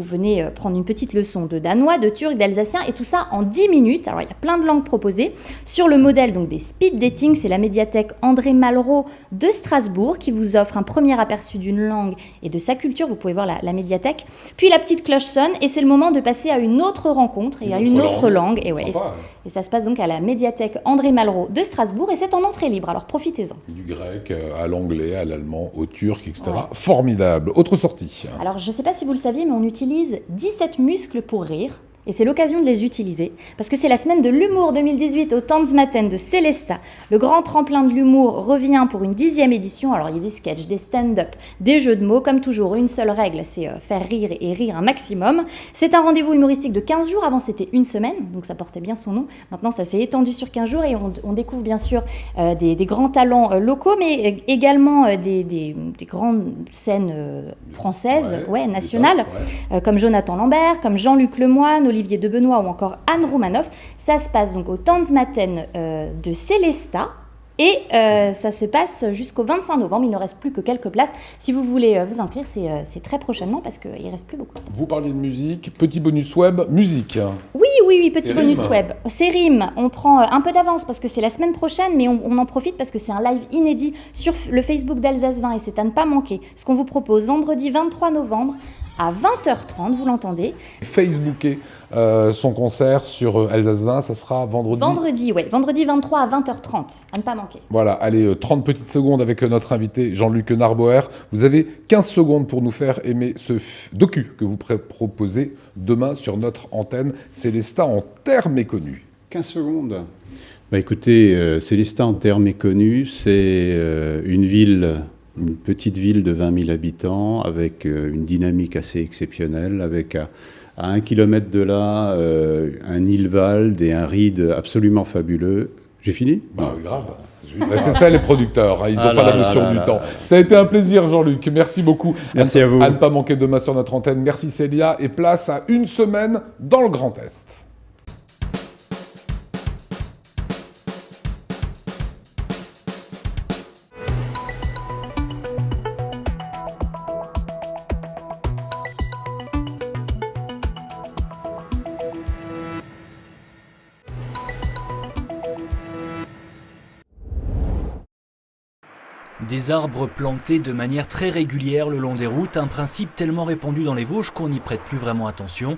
venez prendre une petite leçon de danois, de turc, d'alsacien et tout ça en 10 minutes. Alors, il y a plein de langues proposées. Sur le modèle donc des speed dating, c'est la médiathèque André Malraux de Strasbourg qui vous offre un premier aperçu d'une langue et de sa culture. Vous pouvez voir la médiathèque. Puis la petite cloche sonne et c'est le moment de passer à une autre rencontre et à une autre langue. Et ça se passe donc à la médiathèque André Malraux de Strasbourg et c'est en entrée libre, alors profitez-en. Du grec à l'anglais, à l'allemand, au turc, etc. Ouais. Formidable. Autre sortie. Alors je ne sais pas si vous le saviez, mais on utilise 17 muscles pour rire. Et c'est l'occasion de les utiliser, parce que c'est la semaine de l'humour 2018 au Tanzmatten de Célesta. Le grand tremplin de l'humour revient pour une 10e édition. Alors il y a des sketchs, des stand-up, des jeux de mots. Comme toujours, une seule règle, c'est faire rire et rire un maximum. C'est un rendez-vous humoristique de 15 jours. Avant, c'était une semaine, donc ça portait bien son nom. Maintenant, ça s'est étendu sur 15 jours et on découvre bien sûr des grands talents locaux, mais également des grandes scènes françaises, nationales, comme Jonathan Lambert, comme Jean-Luc Lemoyne, Olivier de Benoît ou encore Anne Roumanoff. Ça se passe donc au Tanzmatten de Célesta et ça se passe jusqu'au 25 novembre. Il ne reste plus que quelques places. Si vous voulez vous inscrire, c'est très prochainement parce qu'il ne reste plus beaucoup. Vous parliez de musique, petit bonus web, musique. Oui, petit bonus web. C'est rime. On prend un peu d'avance parce que c'est la semaine prochaine, mais on en profite parce que c'est un live inédit sur le Facebook d'Alsace 20 et c'est à ne pas manquer. Ce qu'on vous propose vendredi 23 novembre à 20h30, vous l'entendez. Facebooker son concert sur Alsace 20, ça sera vendredi. Vendredi 23 à 20h30, à ne pas manquer. Voilà, allez, 30 petites secondes avec notre invité Jean-Luc Narboer. Vous avez 15 secondes pour nous faire aimer ce docu que vous proposez demain sur notre antenne. Célestat en terre méconnue. 15 secondes. Écoutez, Célestat en terre méconnue, c'est une petite ville de 20 000 habitants avec une dynamique assez exceptionnelle, avec à 1 kilomètre de là un Nilwald et un ride absolument fabuleux. J'ai fini ? Grave. C'est ça les producteurs, ils n'ont pas la notion du temps. Ça a été un plaisir Jean-Luc, merci beaucoup. Merci à vous. À ne pas manquer demain sur notre antenne. Merci Célia et place à une semaine dans le Grand Est. Des arbres plantés de manière très régulière le long des routes, un principe tellement répandu dans les Vosges qu'on n'y prête plus vraiment attention.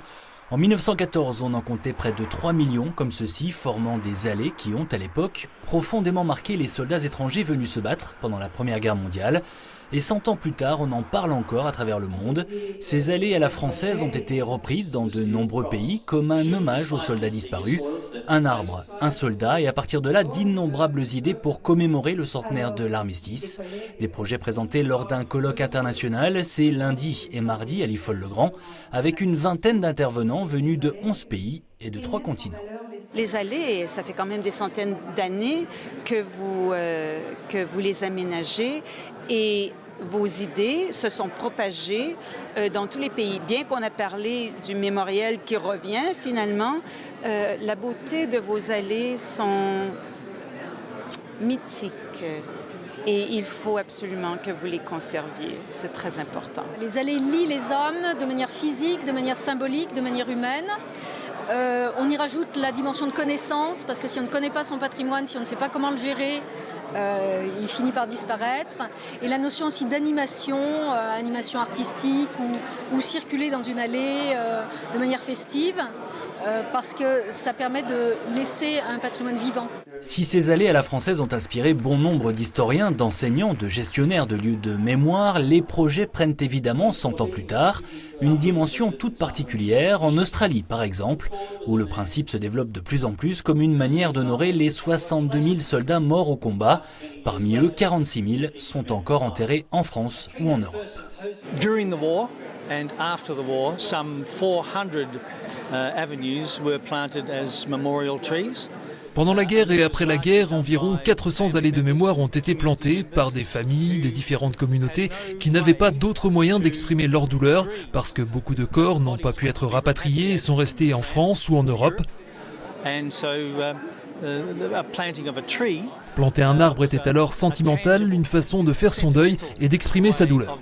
En 1914, on en comptait près de 3 millions comme ceux-ci, formant des allées qui ont, à l'époque, profondément marqué les soldats étrangers venus se battre pendant la Première Guerre mondiale. Et 100 ans plus tard, on en parle encore à travers le monde. Ces allées à la française ont été reprises dans de nombreux pays comme un hommage aux soldats disparus. Un arbre, un soldat, et à partir de là, d'innombrables idées pour commémorer le centenaire de l'armistice. Des projets présentés lors d'un colloque international, c'est lundi et mardi à l'IFOL-le-Grand, avec une vingtaine d'intervenants venus de 11 pays et de 3 continents. Les allées, ça fait quand même des centaines d'années que vous les aménagez et vos idées se sont propagées dans tous les pays. Bien qu'on a parlé du mémorial qui revient finalement, la beauté de vos allées sont mythiques et il faut absolument que vous les conserviez. C'est très important. Les allées lient les hommes de manière physique, de manière symbolique, de manière humaine. On y rajoute la dimension de connaissance, parce que si on ne connaît pas son patrimoine, si on ne sait pas comment le gérer, il finit par disparaître. Et la notion aussi d'animation, animation artistique ou circuler dans une allée de manière festive, parce que ça permet de laisser un patrimoine vivant. Si ces allées à la française ont inspiré bon nombre d'historiens, d'enseignants, de gestionnaires de lieux de mémoire, les projets prennent évidemment 100 ans plus tard une dimension toute particulière, en Australie par exemple, où le principe se développe de plus en plus comme une manière d'honorer les 62 000 soldats morts au combat. Parmi eux, 46 000 sont encore enterrés en France ou en Europe. During the war and after the war, some 400 avenues were planted as memorial trees. Pendant la guerre et après la guerre, environ 400 allées de mémoire ont été plantées par des familles, des différentes communautés qui n'avaient pas d'autre moyen d'exprimer leur douleur parce que beaucoup de corps n'ont pas pu être rapatriés et sont restés en France ou en Europe. Planter un arbre était alors sentimental, une façon de faire son deuil et d'exprimer sa douleur.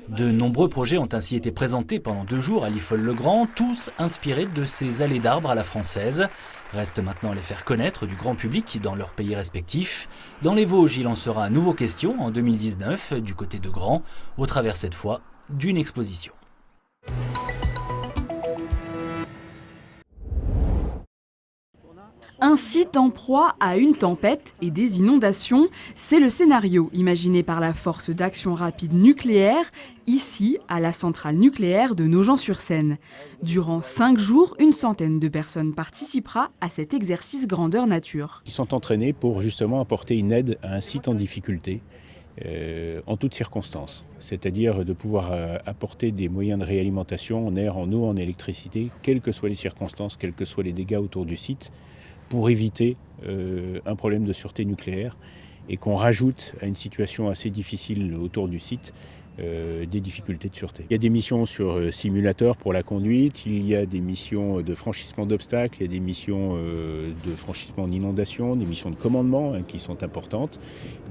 De nombreux projets ont ainsi été présentés pendant 2 jours à l'IFOL-le-Grand, tous inspirés de ces allées d'arbres à la française. Reste maintenant à les faire connaître du grand public dans leurs pays respectifs. Dans les Vosges, il en sera à nouveau question en 2019, du côté de Grand, au travers cette fois d'une exposition. Un site en proie à une tempête et des inondations, c'est le scénario imaginé par la force d'action rapide nucléaire, ici à la centrale nucléaire de Nogent-sur-Seine. Durant 5 jours, une centaine de personnes participera à cet exercice grandeur nature. Ils sont entraînés pour justement apporter une aide à un site en difficulté. En toutes circonstances, c'est-à-dire de pouvoir apporter des moyens de réalimentation en air, en eau, en électricité, quelles que soient les circonstances, quels que soient les dégâts autour du site, pour éviter un problème de sûreté nucléaire et qu'on rajoute à une situation assez difficile autour du site des difficultés de sûreté. Il y a des missions sur simulateur pour la conduite, il y a des missions de franchissement d'obstacles, il y a des missions de franchissement en inondation, des missions de commandement qui sont importantes,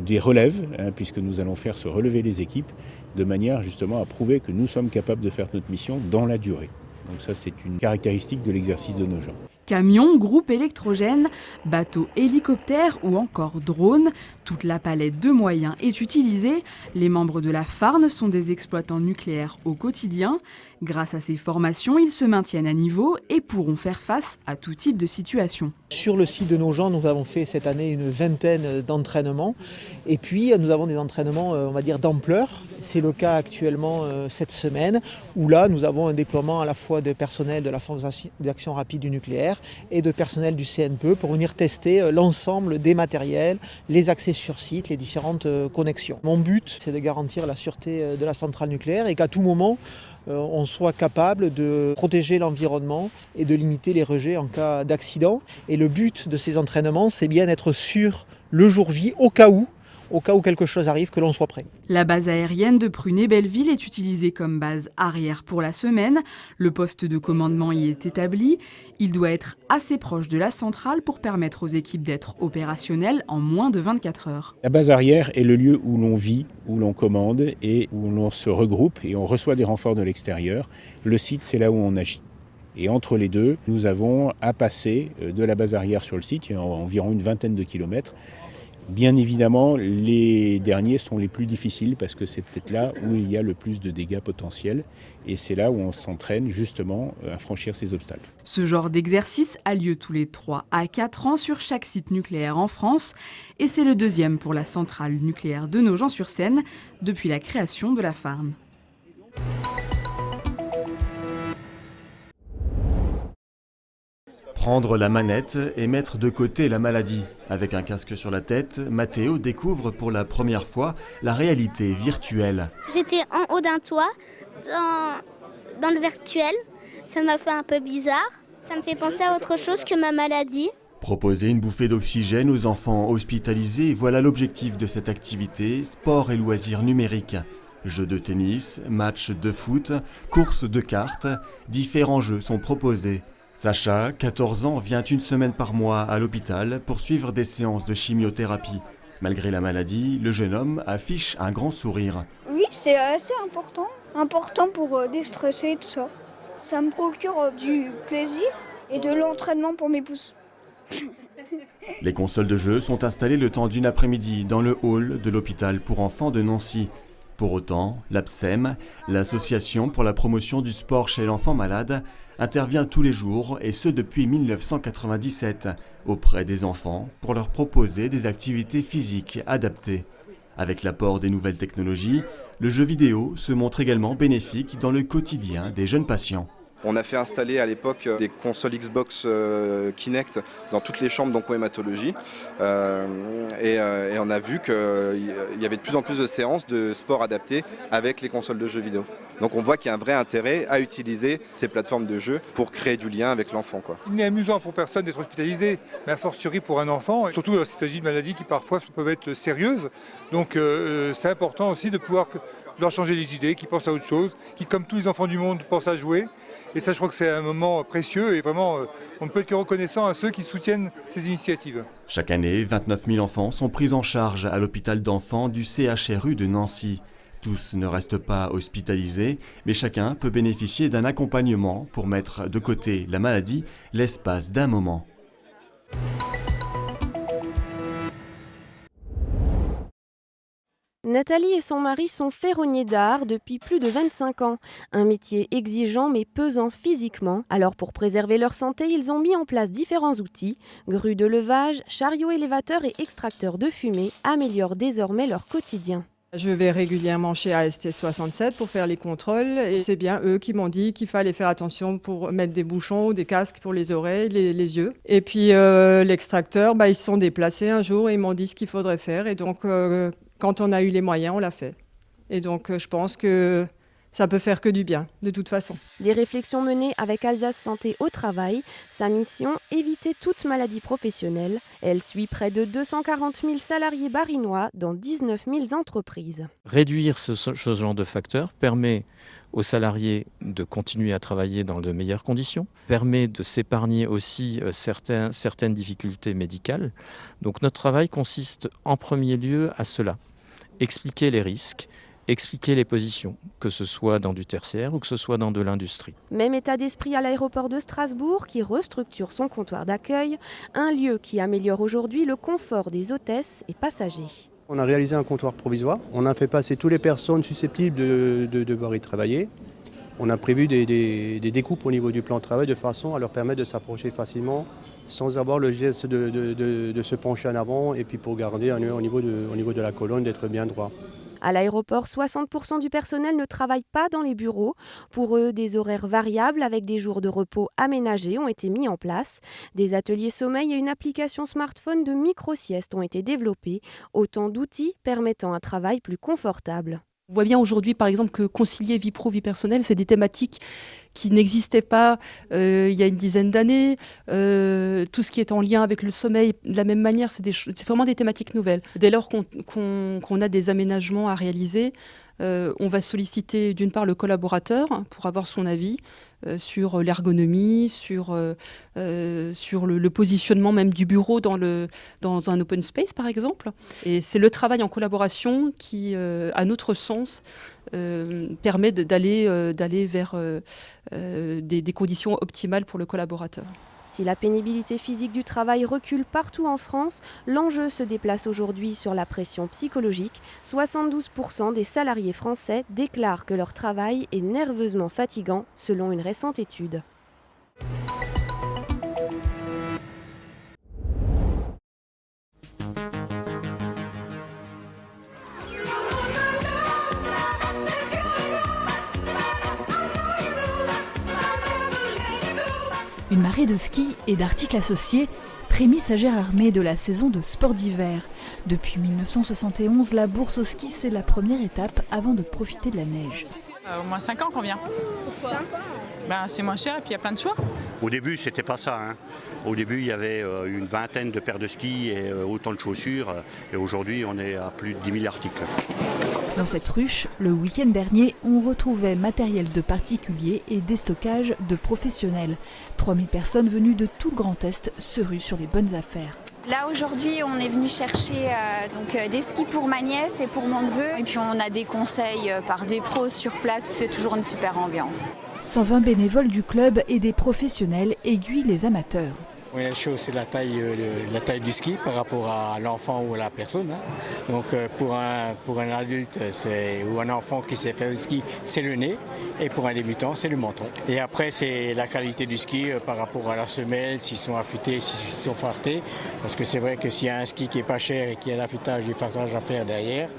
des relèves, puisque nous allons faire se relever les équipes de manière justement à prouver que nous sommes capables de faire notre mission dans la durée. Donc ça, c'est une caractéristique de l'exercice de Nogent. Camions, groupes électrogènes, bateaux, hélicoptères ou encore drones, toute la palette de moyens est utilisée. Les membres de la Farne sont des exploitants nucléaires au quotidien. Grâce à ces formations, ils se maintiennent à niveau et pourront faire face à tout type de situation. Sur le site de Nogent, nous avons fait cette année une vingtaine d'entraînements. Et puis, nous avons des entraînements, on va dire, d'ampleur. C'est le cas actuellement cette semaine, où là, nous avons un déploiement à la fois de personnel de la force d'action rapide du nucléaire et de personnel du CNPE pour venir tester l'ensemble des matériels, les accès sur site, les différentes connexions. Mon but, c'est de garantir la sûreté de la centrale nucléaire et qu'à tout moment, on soit capable de protéger l'environnement et de limiter les rejets en cas d'accident. Et le but de ces entraînements, c'est bien d'être sûr le jour J, au cas où quelque chose arrive, que l'on soit prêt. La base aérienne de Prunet-Belleville est utilisée comme base arrière pour la semaine. Le poste de commandement y est établi. Il doit être assez proche de la centrale pour permettre aux équipes d'être opérationnelles en moins de 24 heures. La base arrière est le lieu où l'on vit, où l'on commande et où l'on se regroupe et on reçoit des renforts de l'extérieur. Le site, c'est là où on agit. Et entre les deux, nous avons à passer de la base arrière sur le site, il y a environ une vingtaine de kilomètres. Bien évidemment, les derniers sont les plus difficiles parce que c'est peut-être là où il y a le plus de dégâts potentiels et c'est là où on s'entraîne justement à franchir ces obstacles. Ce genre d'exercice a lieu tous les 3 à 4 ans sur chaque site nucléaire en France et c'est le deuxième pour la centrale nucléaire de Nogent-sur-Seine depuis la création de la Farne. Prendre la manette et mettre de côté la maladie. Avec un casque sur la tête, Mathéo découvre pour la première fois la réalité virtuelle. J'étais en haut d'un toit, dans le virtuel. Ça m'a fait un peu bizarre. Ça me fait penser à autre chose que ma maladie. Proposer une bouffée d'oxygène aux enfants hospitalisés, voilà l'objectif de cette activité, sport et loisirs numériques. Jeux de tennis, matchs de foot, courses de cartes, différents jeux sont proposés. Sacha, 14 ans, vient une semaine par mois à l'hôpital pour suivre des séances de chimiothérapie. Malgré la maladie, le jeune homme affiche un grand sourire. Oui, c'est assez important pour déstresser et tout ça. Ça me procure du plaisir et de l'entraînement pour mes pouces. Les consoles de jeux sont installées le temps d'une après-midi dans le hall de l'hôpital pour enfants de Nancy. Pour autant, l'APSEM, l'association pour la promotion du sport chez l'enfant malade, intervient tous les jours, et ce depuis 1997, auprès des enfants pour leur proposer des activités physiques adaptées. Avec l'apport des nouvelles technologies, le jeu vidéo se montre également bénéfique dans le quotidien des jeunes patients. On a fait installer à l'époque des consoles Xbox Kinect dans toutes les chambres d'oncohématologie et on a vu qu'il y avait de plus en plus de séances de sport adaptées avec les consoles de jeux vidéo. Donc on voit qu'il y a un vrai intérêt à utiliser ces plateformes de jeu pour créer du lien avec l'enfant. Il n'est amusant pour personne d'être hospitalisé, mais a fortiori pour un enfant, surtout lorsqu'il s'agit de maladies qui parfois peuvent être sérieuses. Donc c'est important aussi de pouvoir leur changer les idées, qu'ils pensent à autre chose, qui comme tous les enfants du monde pensent à jouer. Et ça, je crois que c'est un moment précieux et vraiment, on ne peut être que reconnaissant à ceux qui soutiennent ces initiatives. Chaque année, 29 000 enfants sont pris en charge à l'hôpital d'enfants du CHRU de Nancy. Tous ne restent pas hospitalisés, mais chacun peut bénéficier d'un accompagnement pour mettre de côté la maladie l'espace d'un moment. Nathalie et son mari sont ferronniers d'art depuis plus de 25 ans. Un métier exigeant mais pesant physiquement. Alors pour préserver leur santé, ils ont mis en place différents outils. Grues de levage, chariots élévateurs et extracteurs de fumée améliorent désormais leur quotidien. Je vais régulièrement chez AST67 pour faire les contrôles et c'est bien eux qui m'ont dit qu'il fallait faire attention pour mettre des bouchons ou des casques pour les oreilles, les yeux. Et puis l'extracteur, ils se sont déplacés un jour et ils m'ont dit ce qu'il faudrait faire et donc quand on a eu les moyens, on l'a fait. Et donc je pense que ça peut faire que du bien, de toute façon. Des réflexions menées avec Alsace Santé au travail. Sa mission, éviter toute maladie professionnelle. Elle suit près de 240 000 salariés barinois dans 19 000 entreprises. Réduire ce genre de facteurs permet aux salariés de continuer à travailler dans de meilleures conditions, permet de s'épargner aussi certaines difficultés médicales. Donc notre travail consiste en premier lieu à cela, expliquer les risques, expliquer les positions, que ce soit dans du tertiaire ou que ce soit dans de l'industrie. Même état d'esprit à l'aéroport de Strasbourg qui restructure son comptoir d'accueil, un lieu qui améliore aujourd'hui le confort des hôtesses et passagers. On a réalisé un comptoir provisoire, on a fait passer toutes les personnes susceptibles de devoir y travailler. On a prévu des découpes au niveau du plan de travail de façon à leur permettre de s'approcher facilement sans avoir le geste de se pencher en avant et puis pour garder au niveau de la colonne d'être bien droit. À l'aéroport, 60% du personnel ne travaille pas dans les bureaux. Pour eux, des horaires variables avec des jours de repos aménagés ont été mis en place. Des ateliers sommeil et une application smartphone de micro-sieste ont été développés. Autant d'outils permettant un travail plus confortable. On voit bien aujourd'hui, par exemple, que concilier vie pro, vie personnelle, c'est des thématiques qui n'existaient pas il y a une dizaine d'années. Tout ce qui est en lien avec le sommeil, de la même manière, c'est vraiment des thématiques nouvelles. Dès lors qu'on a des aménagements à réaliser, on va solliciter d'une part le collaborateur pour avoir son avis sur l'ergonomie, sur le positionnement même du bureau dans un open space par exemple. Et c'est le travail en collaboration qui, à notre sens, permet d'aller vers des conditions optimales pour le collaborateur. Si la pénibilité physique du travail recule partout en France, l'enjeu se déplace aujourd'hui sur la pression psychologique. 72% des salariés français déclarent que leur travail est nerveusement fatigant, selon une récente étude. Une marée de ski et d'articles associés, prémisse à Gérardmer de la saison de sport d'hiver. Depuis 1971, la bourse au ski, c'est la première étape avant de profiter de la neige. Au moins 5 ans qu'on vient. Pourquoi ? C'est moins cher et puis il y a plein de choix. Au début, c'était pas ça. Au début, il y avait une vingtaine de paires de skis et autant de chaussures. Et aujourd'hui, on est à plus de 10 000 articles. Dans cette ruche, le week-end dernier, on retrouvait matériel de particuliers et déstockage de professionnels. 3000 personnes venues de tout le Grand Est se ruent sur les bonnes affaires. Là aujourd'hui on est venu chercher des skis pour ma nièce et pour mon neveu et puis on a des conseils par des pros sur place, c'est toujours une super ambiance. 120 bénévoles du club et des professionnels aiguillent les amateurs. Oui, la chose, c'est la taille du ski par rapport à l'enfant ou à la personne. Donc pour un adulte ou un enfant qui sait faire du ski, c'est le nez. Et pour un débutant, c'est le menton. Et après, c'est la qualité du ski par rapport à la semelle, s'ils sont affûtés, s'ils sont fartés. Parce que c'est vrai que s'il y a un ski qui n'est pas cher et qu'il y a l'affûtage et le fartage à faire derrière,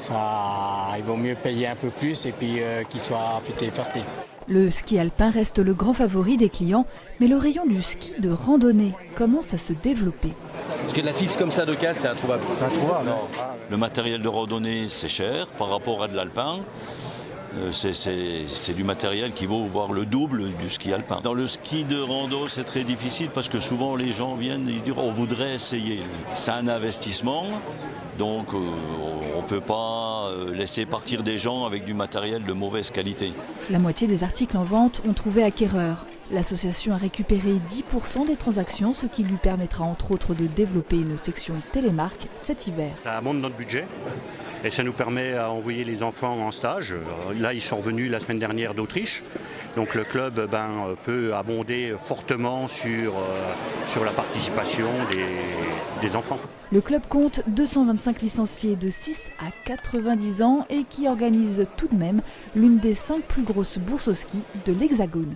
il vaut mieux payer un peu plus et puis qu'il soit affûté et farté. Le ski alpin reste le grand favori des clients, mais le rayon du ski de randonnée commence à se développer. Parce que de la fixe comme ça de casse, c'est introuvable. C'est introuvable. Le matériel de randonnée, c'est cher par rapport à de l'alpin. C'est du matériel qui vaut voire le double du ski alpin. Dans le ski de rando, c'est très difficile parce que souvent les gens viennent et disent on voudrait essayer. C'est un investissement, donc on ne peut pas laisser partir des gens avec du matériel de mauvaise qualité. La moitié des articles en vente ont trouvé acquéreur. L'association a récupéré 10% des transactions, ce qui lui permettra entre autres de développer une section télémarque cet hiver. Ça monte notre budget. Et ça nous permet à envoyer les enfants en stage. Là, ils sont revenus la semaine dernière d'Autriche. Donc le club peut abonder fortement sur la participation des enfants. Le club compte 225 licenciés de 6 à 90 ans et qui organise tout de même l'une des 5 plus grosses bourses au ski de l'Hexagone.